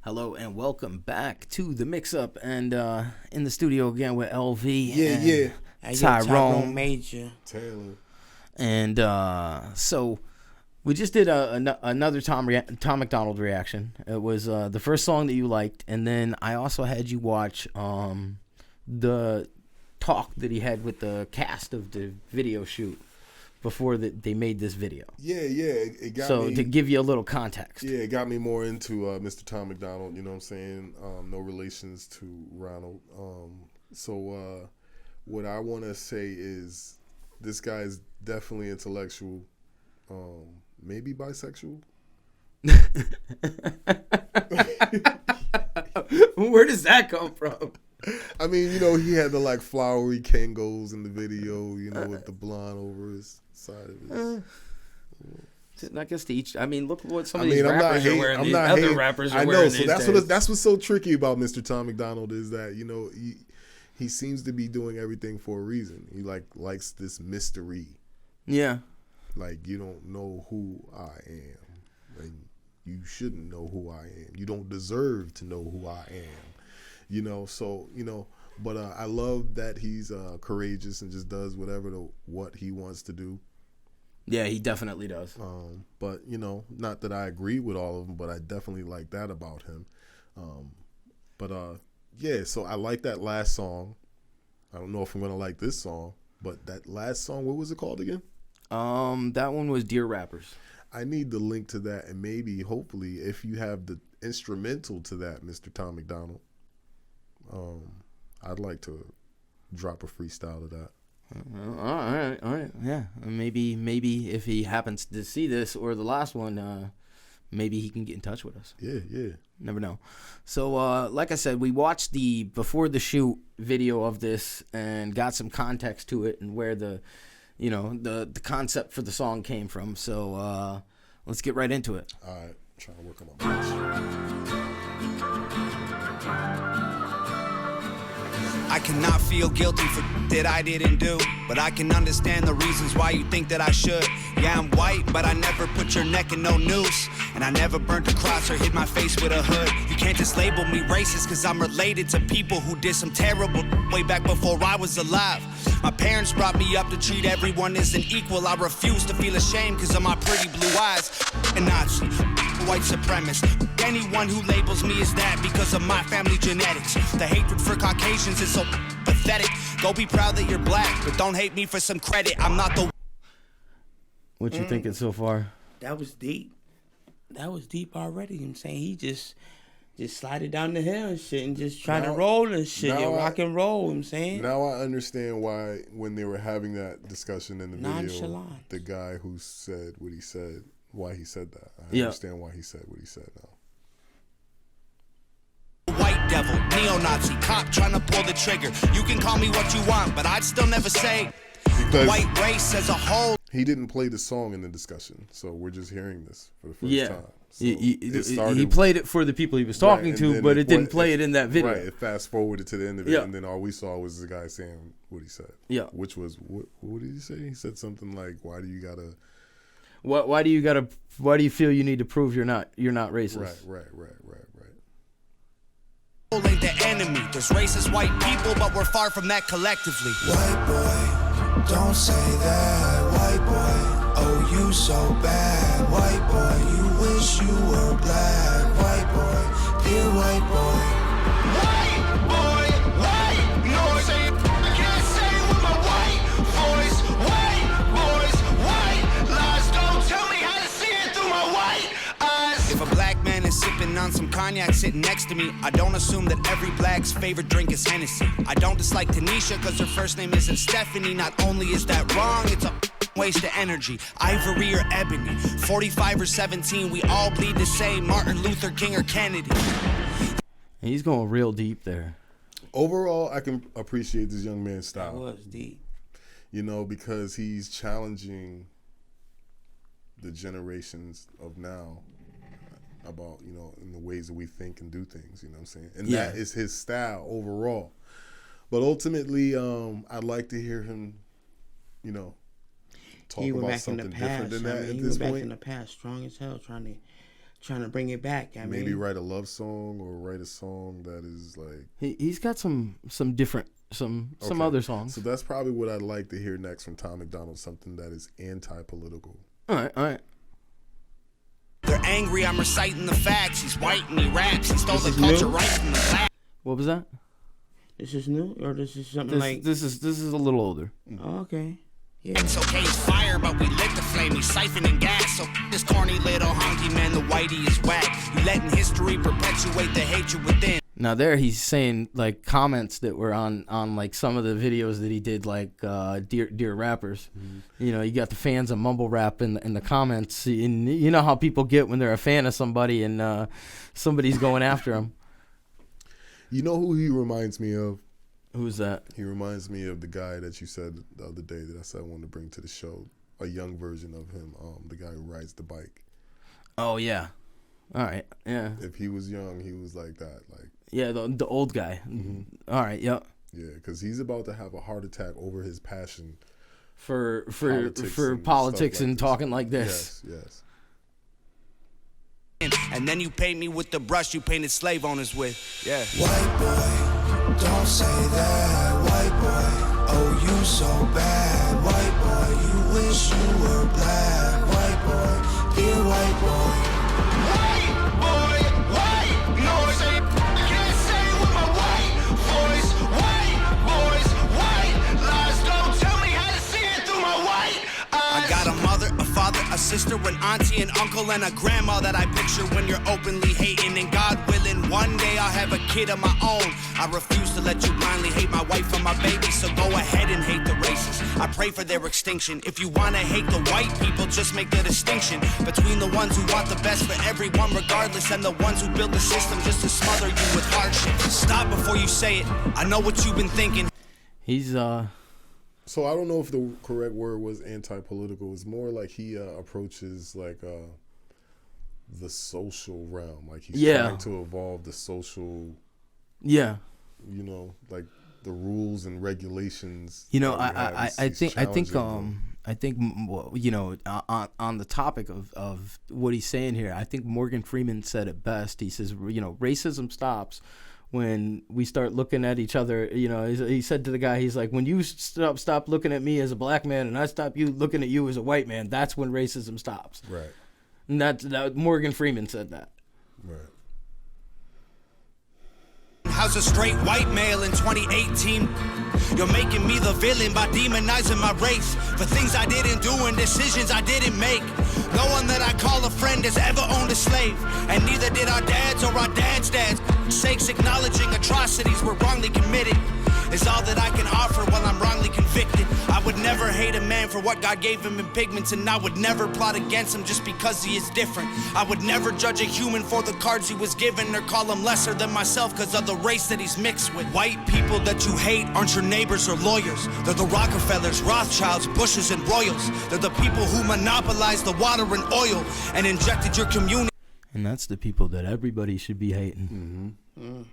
Hello and welcome back to the mix-up, and in the studio again with Elvee and Tyrone Major Taylor. And so we just did another Tom MacDonald reaction. It was the first song that you liked, and then I also had you watch the talk that he had with the cast of the video shoot before they made this video. It got so me, to give you a little context. Yeah, it got me more into Mr. Tom MacDonald, you know what I'm saying? No relations to Ronald. So what I want to say is this guy is definitely intellectual, maybe bisexual. Where does that come from? I mean, you know, he had the like flowery Kangos in the video, you know, with the blonde over his side of his. I guess to each. I mean, look what some of these rappers are wearing. These other rappers are wearing. I know, so that's what's so tricky about Mr. Tom MacDonald is that, you know, he seems to be doing everything for a reason. He likes this mystery. Yeah. Like, you don't know who I am, and you shouldn't know who I am. You don't deserve to know who I am. You know, so, you know, but I love that he's courageous and just does what he wants to do. Yeah, he definitely does. But, you know, not that I agree with all of them, but I definitely like that about him. Yeah, so I like that last song. I don't know if I'm going to like this song, but that last song, what was it called again? That one was Dear Rappers. I need the link to that, and maybe, hopefully, if you have the instrumental to that, Mr. Tom MacDonald, I'd like to drop a freestyle to that. All right, yeah. Maybe if he happens to see this or the last one, maybe he can get in touch with us. Yeah. Never know. So, like I said, we watched the before the shoot video of this and got some context to it and where the concept for the song came from. So, let's get right into it. All right, trying to work on my voice. I cannot feel guilty for that I didn't do, but I can understand the reasons why you think that I should. Yeah, I'm white, but I never put your neck in no noose, and I never burnt a cross or hid my face with a hood. You can't just label me racist, cause I'm related to people who did some terrible way back before I was alive. My parents brought me up to treat everyone as an equal. I refuse to feel ashamed cause of my pretty blue eyes. A Nazi, white supremacist, anyone who labels me as that because of my family genetics. The hatred for Caucasians is so pathetic. Go be proud that you're black, but don't hate me for some credit. I'm not the... What you thinking so far? That was deep. That was deep already. You know what I'm saying? He just slided down the hill and shit and just tried to roll and shit. Rock and roll, you know what I'm saying? Now I understand why, when they were having that discussion in the video, Nonchalant. the guy who said what he said, why he said that. I understand why he said what he said now. White devil, neo-Nazi, cop trying to pull the trigger. You can call me what you want, but I'd still never say because white race as a whole. He didn't play the song in the discussion, so we're just hearing this for the first time. So he played it for the people he was talking to, but it didn't play it in that video. Right, it fast forwarded to the end of it, and then all we saw was the guy saying what he said. Yeah. Which was, what did he say? He said something like, why do you gotta... Why do you feel you need to prove you're not racist? Right. Ain't the enemy. There's racist white people, but we're far from that collectively. White boy, don't say that. White boy, oh you so bad. White boy, you wish you were black. White boy, dear white boy. White boy, white noise. I can't say it with my white voice. White boys, white lies. Don't tell me how to see it through my white eyes. If a black man is sipping on some cognac sitting next to me, I don't assume that every black's favorite drink is Hennessy. I don't dislike Tanisha cause her first name isn't Stephanie. Not only is that wrong, it's a waste of energy. Ivory or ebony, 45 or 17, we all bleed the same. Martin Luther King or Kennedy. He's going real deep there. Overall, I can appreciate this young man's style. That was deep. You know, because he's challenging the generations of now about, you know, in the ways that we think and do things, you know what I'm saying? And that is his style overall. But ultimately, I'd like to hear him, you know, talk about something different than that at this point. Back in the past, strong as hell, trying trying to bring it back. Maybe write a love song or write a song that is like he's got some different some other songs. So that's probably what I'd like to hear next from Tom MacDonald, something that is anti-political. All right. They're angry, I'm reciting the facts. He's white and he raps. He stole the culture right from the black. What was that? This is new, or this is something like... This is a little older. Oh, okay. Yeah. It's okay, it's fire, but we lit the flame. He's siphoning gas, so this corny little honky man, the whitey is whack. You letting history perpetuate the hatred within. Now there he's saying like comments that were on like some of the videos that he did, like Dear Rappers. Mm-hmm. You know, you got the fans of mumble rap in the comments, and you know how people get when they're a fan of somebody and somebody's going after them. You know who he reminds me of? Who's that? He reminds me of the guy that you said the other day that I said I wanted to bring to the show, a young version of him, the guy who rides the bike. Oh yeah, all right, yeah. If he was young, he was like that, like. Yeah, the old guy. Mm-hmm. All right, yep. Yeah, because he's about to have a heart attack over his passion for politics and talking like this. Yes. And then you paint me with the brush you painted slave owners with. Yeah. White boy, don't say that. White boy, oh you so bad. White boy, you wish you were black. White boy, dear white boy. White boy, white noise. Can't say it with my white voice. White boys, white lies. Don't tell me how to see it through my white eyes. I got a mother, a father, a sister, an auntie, an uncle, and a grandma that I picture when you're openly hating. And God willing, one day I'll have a kid of my own. I refuse to let you blindly hate my wife and my baby, so go ahead and hate the races. I pray for their extinction. If you want to hate the white people, just make the distinction between the ones who want the best for everyone regardless and the ones who build the system just to smother you with hardship. Stop before you say it. I know what you've been thinking. He's So I don't know if the correct word was anti-political. It's more like he approaches like the social realm. Like he's trying to evolve the social. Yeah. You know, like the rules and regulations. You know, I think you know, on the topic of what he's saying here, I think Morgan Freeman said it best. He says, you know, racism stops when we start looking at each other. You know, he said to the guy, he's like, when you stop looking at me as a black man and I stop you looking at you as a white man, that's when racism stops. Right. And that Morgan Freeman said that. Right. How's a straight white male in 2018? You're making me the villain by demonizing my race for things I didn't do and decisions I didn't make. No one that I call a friend has ever owned a slave, and neither did our dads or our dads' dads. Sakes acknowledging atrocities were wrongly committed is all that I can offer while I'm wrongly convicted. I would never hate a man for what God gave him in pigments, and I would never plot against him just because he is different. I would never judge a human for the cards he was given or call him lesser than myself because of the race that he's mixed with. White people that you hate aren't your neighbors or lawyers. They're the Rockefellers, Rothschilds, Bushes, and Royals. They're the people who monopolized the water and oil and injected your community. And that's the people that everybody should be hating. Mm-hmm.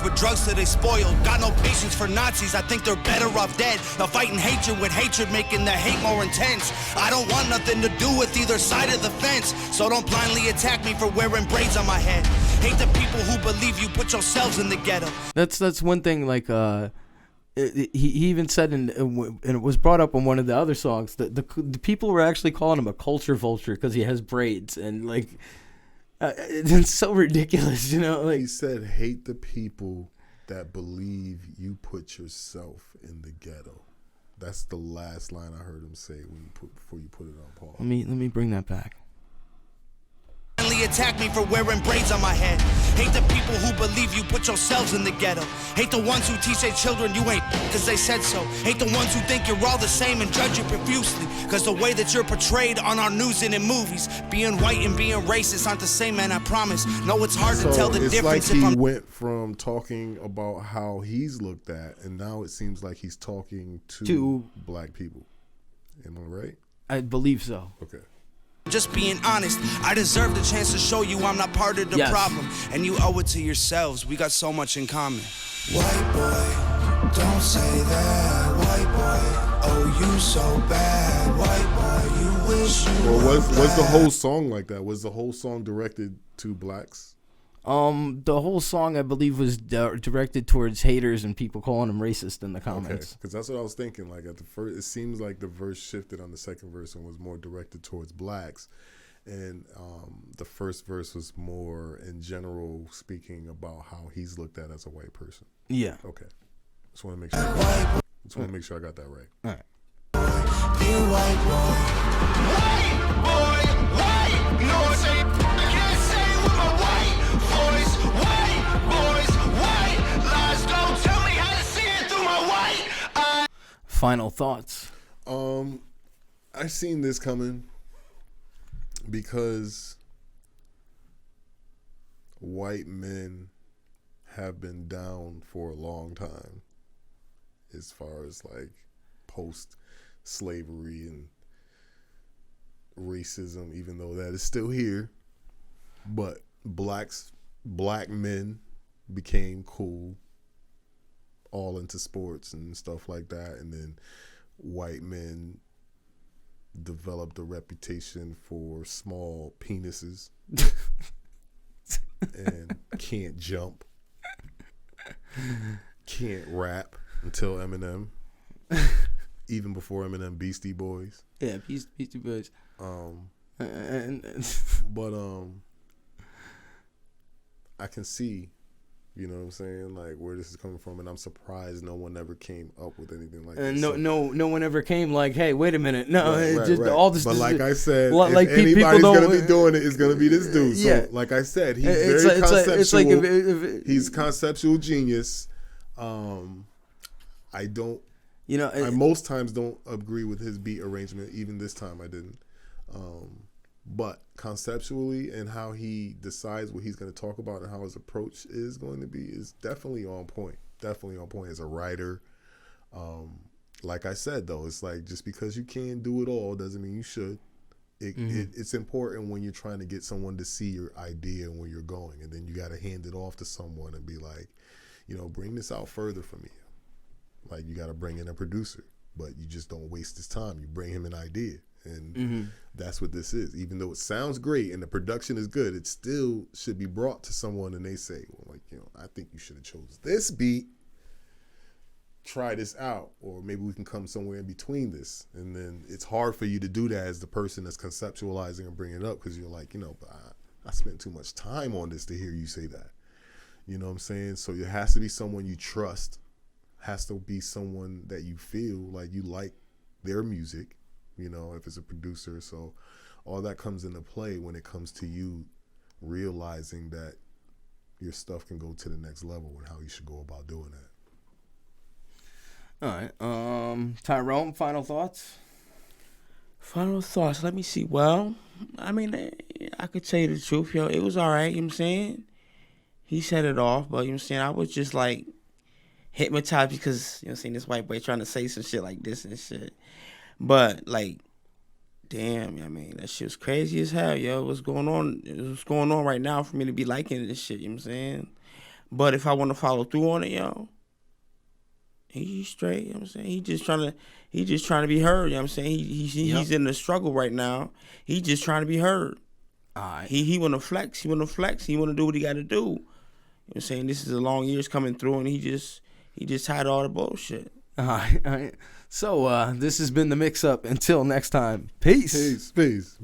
With drugs that they spoiled. Got no patience for Nazis. I think they're better off dead. They're fighting hatred with hatred, making the hate more intense. I don't want nothing to do with either side of the fence, so don't blindly attack me for wearing braids on my head. Hate the people who believe you put yourselves in the ghetto. That's one thing. Like he even said, and it was brought up on one of the other songs, that the people were actually calling him a culture vulture because he has braids, and like. It's so ridiculous, you know. Like he said, hate the people that believe you put yourself in the ghetto. That's the last line I heard him say before you put it on pause. Let me bring that back. Attack me for wearing braids on my head. Hate the people who believe you put yourselves in the ghetto. Hate the ones who teach their children you ain't because they said so. Hate the ones who think you're all the same and judge you profusely because the way that you're portrayed on our news and in movies. Being white and being racist aren't the same, man, I promise. No, it's hard to tell the difference. It's like he went from talking about how he's looked at, and now it seems like he's talking to black people. Am I right? I believe so. Okay. Just being honest, I deserve the chance to show you I'm not part of the problem. And you owe it to yourselves. We got so much in common. White boy, don't say that. White boy, oh you so bad. White boy, you wish you Well, were was the black. whole song like that? Was the whole song directed to blacks? The whole song, I believe, was directed towards haters and people calling him racist in the Okay, comments. because that's what I was thinking. Like at the first, it seems like the verse shifted on the second verse and was more directed towards blacks, and the first verse was more in general speaking about how he's looked at as a white person. Yeah. Okay, just want to make sure. I got that right. All right. Dear white boy, White boy, white noise. I can't say it with my white voice. White boys, white lies. Don't tell me how to see it through my white eyes. Final thoughts. I seen this coming because white men have been down for a long time as far as like post-slavery and racism, even though that is still here. But black men became cool, all into sports and stuff like that, and then white men developed a reputation for small penises and can't jump, can't rap until Eminem, even before Eminem, Beastie Boys. Yeah, Beastie Boys. But I can see, you know what I'm saying, like where this is coming from, and I'm surprised no one ever came up with anything like this. No one ever came like, hey, wait a minute, no, Right. all this. But like I said, like if anybody's people gonna be doing it, it's gonna be this dude. So Yeah. like I said, he's It's very like- conceptual. it's like if He's conceptual genius. I don't. you know, I most times don't agree with his beat arrangement. Even this time, I didn't. But conceptually and how he decides what he's going to talk about and how his approach is going to be is definitely on point. Definitely on point as a writer. Like I said, though, it's like just because you can't do it all doesn't mean you should. It's important when you're trying to get someone to see your idea and where you're going, and then you got to hand it off to someone and be like, you know, bring this out further for me. Like you got to bring in a producer, but you just don't waste his time. You bring him an idea, and that's what this is. Even though it sounds great and the production is good, it still should be brought to someone and they say, well, like, you know, I think you should have chose this beat. Try this out, or maybe we can come somewhere in between this. And then it's hard for you to do that as the person that's conceptualizing and bringing it up, because you're like, you know, but I spent too much time on this to hear you say that. You know what I'm saying? So it has to be someone you trust, has to be someone that you feel like you like their music, you know, if it's a producer. So all that comes into play when it comes to you realizing that your stuff can go to the next level and how you should go about doing that. all right. Tyrone, final thoughts. Final thoughts. Let me see. Well, I mean, I could tell you the truth, yo. It was all right, you know what I'm saying? He set it off, but you know what I'm saying? I was just like hypnotized because, you know what I'm saying, this white boy trying to say some shit like this and shit. But, like, damn, I mean, that shit was crazy as hell, yo. What's going on? What's going on right now for me to be liking this shit, you know what I'm saying? But if I want to follow through on it, yo, he's straight, you know what I'm saying? He just trying to be heard, you know what I'm saying? He's in the struggle right now. He's just trying to be heard. All right. He want to flex. He want to do what he got to do. You know what I'm saying? This is a long years coming through, and he just tired of all the bullshit. All right. So this has been the Mix Up. Until next time, peace. Peace.